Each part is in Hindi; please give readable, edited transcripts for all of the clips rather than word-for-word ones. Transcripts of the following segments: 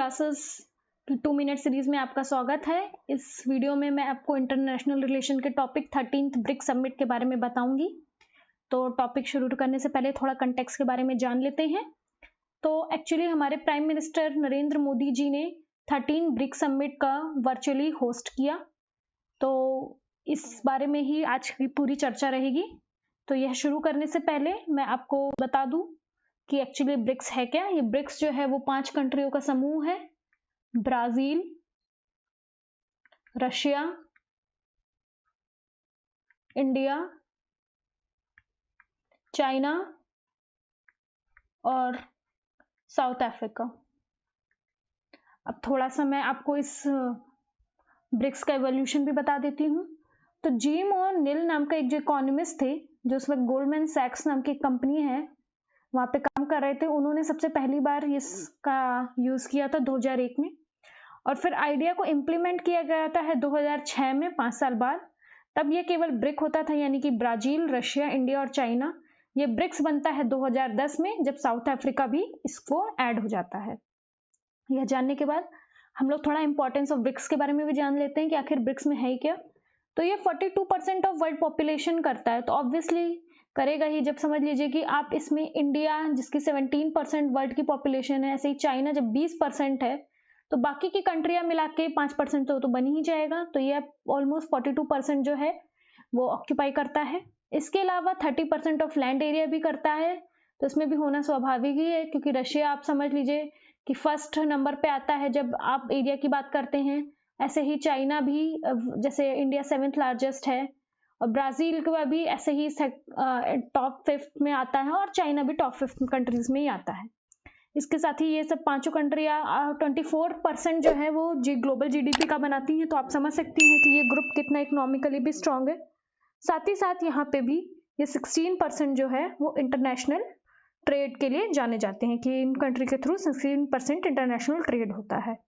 क्लासेस की 2 मिनट सीरीज में आपका स्वागत है। इस वीडियो में मैं आपको इंटरनेशनल रिलेशन के टॉपिक 13th ब्रिक्स समिट के बारे में बताऊंगी। तो टॉपिक शुरू करने से पहले थोड़ा कंटेक्स्ट के बारे में जान लेते हैं। तो एक्चुअली हमारे प्राइम मिनिस्टर नरेंद्र मोदी जी ने 13 ब्रिक्स समिट का वर्चुअली होस्ट किया। तो इस बारे में ही आज की पूरी चर्चा रहेगी। तो यह शुरू करने से पहले मैं आपको बता दूं कि एक्चुअली ब्रिक्स है क्या। ये ब्रिक्स जो है वो 5 कंट्रियों का समूह है। ब्राजील, रशिया, इंडिया, चाइना और साउथ अफ्रीका। अब थोड़ा सा मैं आपको इस ब्रिक्स का एवोल्यूशन भी बता देती हूँ। तो जिम और नील नाम का एक जो इकोनॉमिस्ट थे, जो उस वक्त गोल्डमैन सैक्स नाम की कंपनी है वहां पे काम कर रहे थे, उन्होंने सबसे पहली बार इसका यूज किया था 2001 में, और फिर आइडिया को इम्प्लीमेंट किया गया था 2006 में, 5 साल बाद। तब ये केवल ब्रिक होता था, यानी कि ब्राजील, रशिया, इंडिया और चाइना। ये ब्रिक्स बनता है 2010 में, जब साउथ अफ्रीका भी इसको ऐड हो जाता है। यह जानने के बाद हम लोग थोड़ा इंपॉर्टेंस ऑफ ब्रिक्स के बारे में भी जान लेते हैं कि आखिर ब्रिक्स में है क्या। तो ये 42% ऑफ वर्ल्ड पॉपुलेशन करता है। तो ऑब्वियसली करेगा ही, जब समझ लीजिए कि आप इसमें इंडिया जिसकी 17% वर्ल्ड की पॉपुलेशन है, ऐसे ही चाइना जब 20% है, तो बाकी की कंट्रियां मिला के 5% तो बन ही जाएगा। तो ये ऑलमोस्ट 42% जो है वो ऑक्यूपाई करता है। इसके अलावा 30% ऑफ लैंड एरिया भी करता है। तो इसमें भी होना स्वाभाविक ही है, क्योंकि रशिया आप समझ लीजिए कि फर्स्ट नंबर पे आता है जब आप एरिया की बात करते हैं। ऐसे ही चाइना भी, जैसे इंडिया 7th लार्जेस्ट है, और ब्राजील का भी ऐसे ही टॉप 5th में आता है, और चाइना भी टॉप 5th कंट्रीज में ही आता है। इसके साथ ही ये सब पांचों कंट्रियां 24% जो है वो ग्लोबल जीडीपी का बनाती हैं। तो आप समझ सकती हैं कि ये ग्रुप कितना इकोनॉमिकली भी स्ट्रांग है। साथ ही साथ यहाँ पे भी ये 16% जो है वो इंटरनेशनल ट्रेड के लिए जाने जाते हैं, कि इन कंट्री के थ्रू 16% इंटरनेशनल ट्रेड होता है।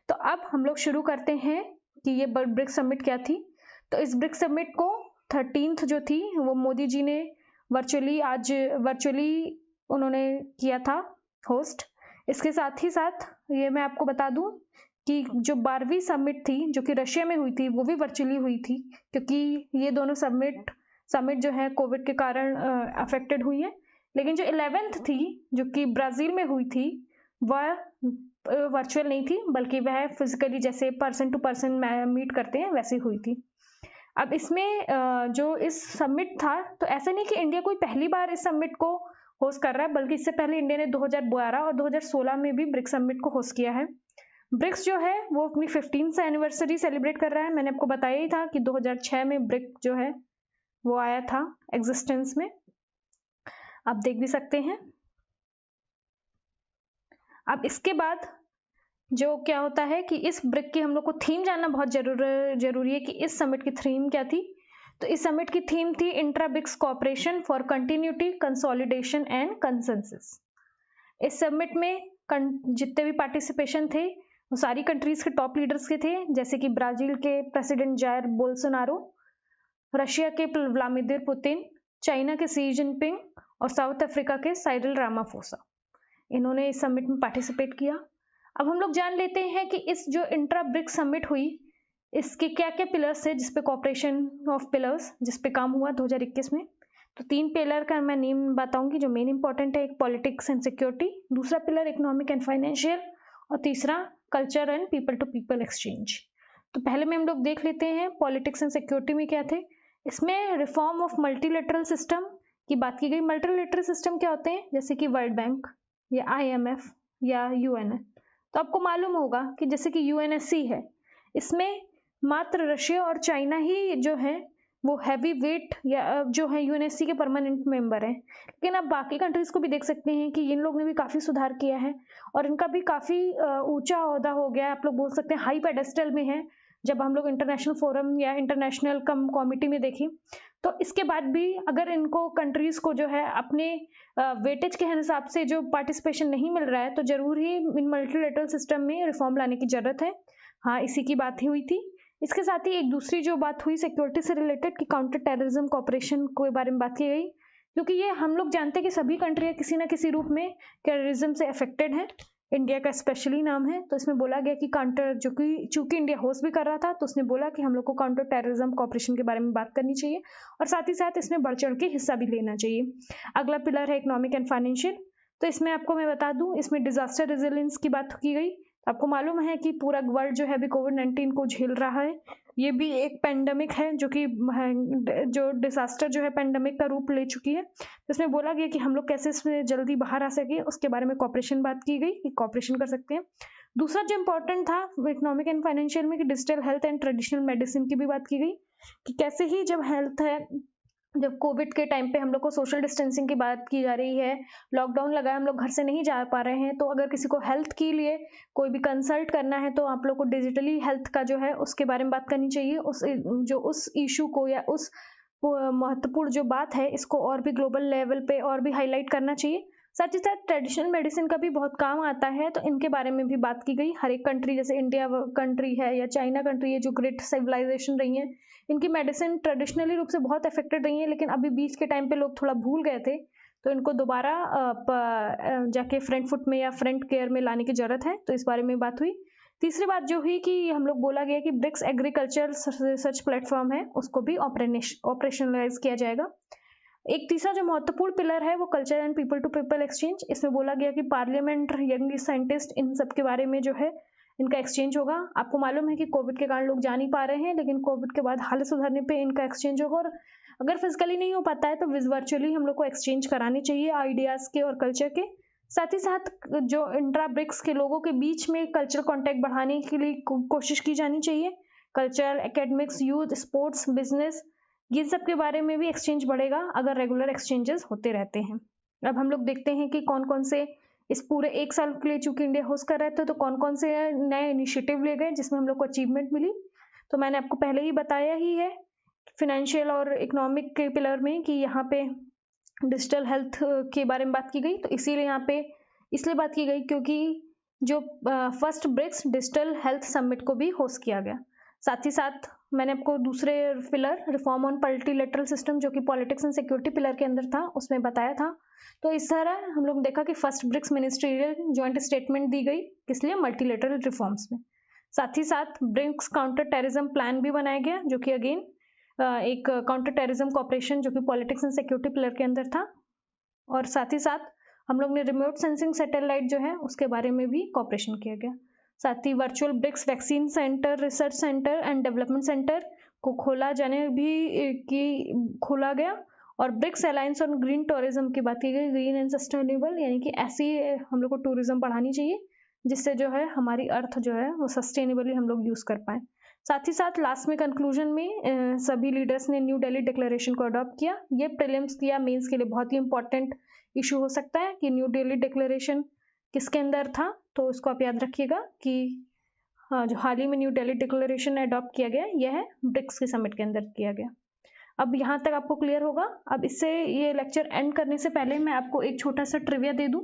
तो अब हम लोग शुरू करते हैं कि ये ब्रिक्स समिट क्या थी। तो इस ब्रिक्स समिट को 13th जो थी वो मोदी जी ने वर्चुअली उन्होंने किया था होस्ट। इसके साथ ही साथ ये मैं आपको बता दूं कि जो 12वीं समिट थी जो कि रशिया में हुई थी, वो भी वर्चुअली हुई थी, क्योंकि ये दोनों समिट जो है कोविड के कारण अफेक्टेड हुई है। लेकिन जो 11th थी जो कि ब्राजील में हुई थी, वह वर्चुअल नहीं थी, बल्कि वह फिजिकली जैसे पर्सन टू पर्सन मीट करते हैं वैसे हुई थी। अब इसमें जो इस समिट था, तो ऐसा नहीं कि इंडिया कोई पहली बार इस समिट को होस्ट कर रहा है, बल्कि इससे पहले इंडिया ने 2012 और 2016 में भी ब्रिक्स समिट को होस्ट किया है। ब्रिक्स जो है वो अपनी 15th एनिवर्सरी सेलिब्रेट कर रहा है। मैंने आपको बताया ही था कि 2006 में ब्रिक जो है वो आया था एग्जिस्टेंस में, आप देख भी सकते हैं। अब इसके बाद जो क्या होता है कि इस ब्रिक की हम लोग को थीम जानना बहुत जरूरी है कि इस समिट की थीम क्या थी। तो इस समिट की थीम थी intra BRICS cooperation for continuity, consolidation and consensus. इस समिट में जितने भी पार्टिसिपेशन थे वो सारी कंट्रीज के टॉप लीडर्स के थे, जैसे कि ब्राजील के प्रेसिडेंट जायर बोल्सोनारो, रशिया के व्लादिमीर पुतिन, चाइना के शी जिनपिंग और साउथ अफ्रीका के साइरिल रामाफोसा। इन्होंने इस समिट में पार्टिसिपेट किया। अब हम लोग जान लेते हैं कि इस जो इंट्रा ब्रिक्स समिट हुई, इसके क्या क्या पिलर्स थे जिसपे कॉपरेशन ऑफ पिलर्स जिसपे काम हुआ 2021 में। तो 3 पिलर का मैं नेम बताऊंगी जो मेन इंपॉर्टेंट है। एक पॉलिटिक्स एंड सिक्योरिटी, दूसरा पिलर इकोनॉमिक एंड फाइनेंशियल, और तीसरा culture and people to people exchange. तो पहले में हम लोग देख लेते हैं पॉलिटिक्स एंड सिक्योरिटी में क्या थे। इसमें रिफॉर्म ऑफ मल्टीलेटरल सिस्टम की बात की गई। मल्टीलेटरल सिस्टम क्या होते हैं, जैसे कि वर्ल्ड बैंक या IMF या UN। तो आपको मालूम होगा कि जैसे कि UNSC है, इसमें मात्र रशिया और चाइना ही जो है वो हैवी वेट या जो है UNSC के परमानेंट मेंबर हैं। लेकिन आप बाकी कंट्रीज को भी देख सकते हैं कि इन लोग ने भी काफी सुधार किया है और इनका भी काफी ऊंचा ओहदा हो गया है। आप लोग बोल सकते हैं हाई पेडेस्टल में है। जब हम लोग इंटरनेशनल फोरम या इंटरनेशनल कमिटी में देखें, तो इसके बाद भी अगर इनको कंट्रीज को जो है अपने वेटेज के हिसाब से जो पार्टिसिपेशन नहीं मिल रहा है, तो जरूर ही इन मल्टीलेटरल सिस्टम में रिफॉर्म लाने की जरूरत है। हाँ, इसी की बात ही हुई थी। इसके साथ ही एक दूसरी जो बात हुई सिक्योरिटी से रिलेटेड, कि काउंटर टेररिज्म कॉपरेशन के बारे में बात की गई, क्योंकि ये हम लोग जानते हैं कि सभी कंट्रियां किसी ना किसी रूप में टेररिज्म से अफेक्टेड हैं। इंडिया का स्पेशली नाम है। तो इसमें बोला गया कि काउंटर, जो कि चूंकि इंडिया होस्ट भी कर रहा था, तो उसने बोला कि हम लोग को काउंटर टेररिज्म कॉपरेशन के बारे में बात करनी चाहिए और साथ ही साथ इसमें बढ़ चढ़ के हिस्सा भी लेना चाहिए। अगला पिलर है इकोनॉमिक एंड फाइनेंशियल। तो इसमें आपको मैं बता दूं, इसमें डिजास्टर रेजिलियंस की बात की गई। आपको मालूम है कि पूरा वर्ल्ड जो है अभी कोविड-19 को झेल रहा है। ये भी एक पेंडेमिक है जो कि जो डिजास्टर जो है पेंडेमिक का रूप ले चुकी है। तो इसमें बोला गया कि हम लोग कैसे इसमें जल्दी बाहर आ सके, उसके बारे में कॉपरेशन बात की गई कि कॉपरेशन कर सकते हैं। दूसरा जो इम्पोर्टेंट था इकोनॉमिक एंड फाइनेंशियल में कि digital health and traditional medicine की भी बात की गई कि कैसे ही जब हेल्थ है, जब कोविड के टाइम पे हम लोग को सोशल डिस्टेंसिंग की बात की जा रही है, लॉकडाउन लगा है, हम लोग घर से नहीं जा पा रहे हैं, तो अगर किसी को हेल्थ के लिए कोई भी कंसल्ट करना है तो आप लोग को डिजिटली हेल्थ का जो है उसके बारे में बात करनी चाहिए। उस इशू को या उस महत्वपूर्ण जो बात है इसको और भी ग्लोबल लेवल पे और भी हाईलाइट करना चाहिए। साथ ही साथ ट्रेडिशनल मेडिसिन का भी बहुत काम आता है, तो इनके बारे में भी बात की गई। हर एक कंट्री, जैसे इंडिया कंट्री है या चाइना कंट्री है, जो ग्रेट सिविलाइजेशन रही है, इनकी मेडिसिन ट्रेडिशनली रूप से बहुत अफेक्टेड रही है, लेकिन अभी बीच के टाइम पे लोग थोड़ा भूल गए थे, तो इनको दोबारा जाके फ्रंट फुट में या फ्रंट केयर में लाने की जरूरत है। तो इस बारे में बात हुई। तीसरी बात जो हुई कि हम लोग बोला गया कि ब्रिक्स एग्रीकल्चर रिसर्च प्लेटफॉर्म है, उसको भी ऑपरेशनलाइज किया जाएगा। एक तीसरा जो महत्वपूर्ण पिलर है वो culture and people to people exchange. इसमें बोला गया कि पार्लियामेंट, यंग साइंटिस्ट, इन सब के बारे में जो है इनका एक्सचेंज होगा। आपको मालूम है कि कोविड के कारण लोग जा नहीं पा रहे हैं, लेकिन कोविड के बाद हालत सुधरने पे इनका एक्सचेंज होगा। और अगर फिजिकली नहीं हो पाता है तो वर्चुअली हम लोग को एक्सचेंज कराने चाहिए आइडियाज के और कल्चर के। साथ ही साथ जो इंट्रा ब्रिक्स के लोगों के बीच में कल्चरल कॉन्टैक्ट बढ़ाने के लिए कोशिश की जानी चाहिए। Culture, academics, youth, sports, business, ये सब के बारे में भी एक्सचेंज बढ़ेगा अगर रेगुलर एक्सचेंजेस होते रहते हैं। अब हम लोग देखते हैं कि कौन कौन से इस पूरे एक साल के लिए, चूंकि इंडिया होस्ट कर रहे थे, तो कौन कौन से नए इनिशिएटिव ले गए जिसमें हम लोग को अचीवमेंट मिली। तो मैंने आपको पहले ही बताया ही है फाइनेंशियल और इकोनॉमिक के पिलर में कि यहाँ पे डिजिटल हेल्थ के बारे में बात की गई। तो इसीलिए यहाँ पे इसलिए बात की गई क्योंकि जो first BRICS digital health summit को भी होस्ट किया गया। साथ ही साथ मैंने आपको दूसरे pillar reform on multilateral system, जो कि पॉलिटिक्स एंड सिक्योरिटी पिलर के अंदर था, उसमें बताया था। तो इस तरह हम लोग देखा कि first BRICS ministerial joint statement दी गई, किस लिए, मल्टीलेटरल रिफॉर्म्स में। साथ ही साथ ब्रिक्स काउंटर टेररिज्म प्लान भी बनाया गया, जो कि अगेन एक काउंटर टेररिज्म कॉपरेशन जो कि पॉलिटिक्स एंड सिक्योरिटी पिलर के अंदर था। और साथ ही साथ हम लोग ने रिमोट सेंसिंग सैटेलाइट जो है उसके बारे में भी कॉपरेशन किया गया। साथ ही virtual BRICS vaccine center, research center and development center को खोला गया। और BRICS alliance on green tourism की बात की गई, ग्रीन एंड सस्टेनेबल, यानी कि ऐसी हम लोग को टूरिज्म बढ़ानी चाहिए जिससे जो है हमारी अर्थ जो है वो सस्टेनेबली हम लोग यूज कर पाए। साथ ही साथ लास्ट में कंक्लूजन में सभी लीडर्स ने न्यू दिल्ली डिक्लेरेशन को अडॉप्ट किया। ये प्रीलिम्स या मेंस के लिए बहुत ही इंपॉर्टेंट इशू हो सकता है कि न्यू दिल्ली डिक्लेरेशन किसके अंदर था, तो उसको आप याद रखिएगा कि जो हाल ही में न्यू दिल्ली डिक्लेरेशन अडॉप्ट किया गया, यह है ब्रिक्स के समिट के अंदर किया गया। अब यहाँ तक आपको क्लियर होगा। अब इससे ये लेक्चर एंड करने से पहले मैं आपको एक छोटा सा ट्रिविया दे दूं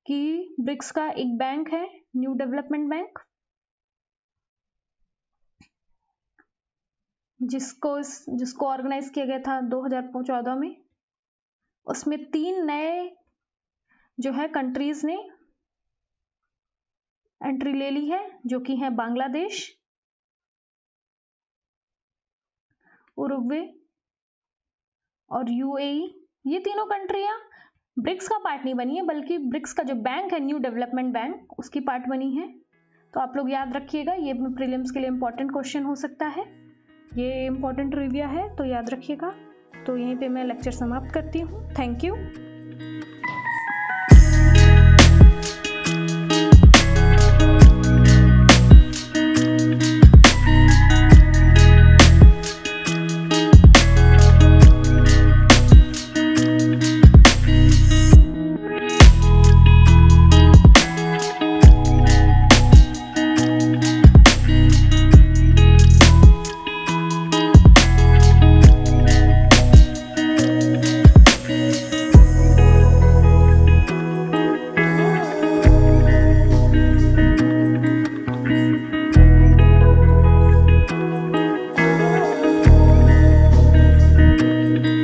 कि ब्रिक्स का एक बैंक है, न्यू डेवलपमेंट बैंक, जिसको ऑर्गेनाइज किया गया था 2014 में। उसमें 3 नए जो है कंट्रीज ने एंट्री ले ली है, जो कि है बांग्लादेश, उरुग्वे और यूएई। ये तीनों कंट्रियां ब्रिक्स का पार्ट नहीं बनी है, बल्कि ब्रिक्स का जो बैंक है न्यू डेवलपमेंट बैंक, उसकी पार्ट बनी है। तो आप लोग याद रखिएगा, ये प्रीलिम्स के लिए इंपॉर्टेंट क्वेश्चन हो सकता है, ये इंपॉर्टेंट रिव्यू है, तो याद रखिएगा। तो यहीं पे मैं लेक्चर समाप्त करती हूँ। Thank you.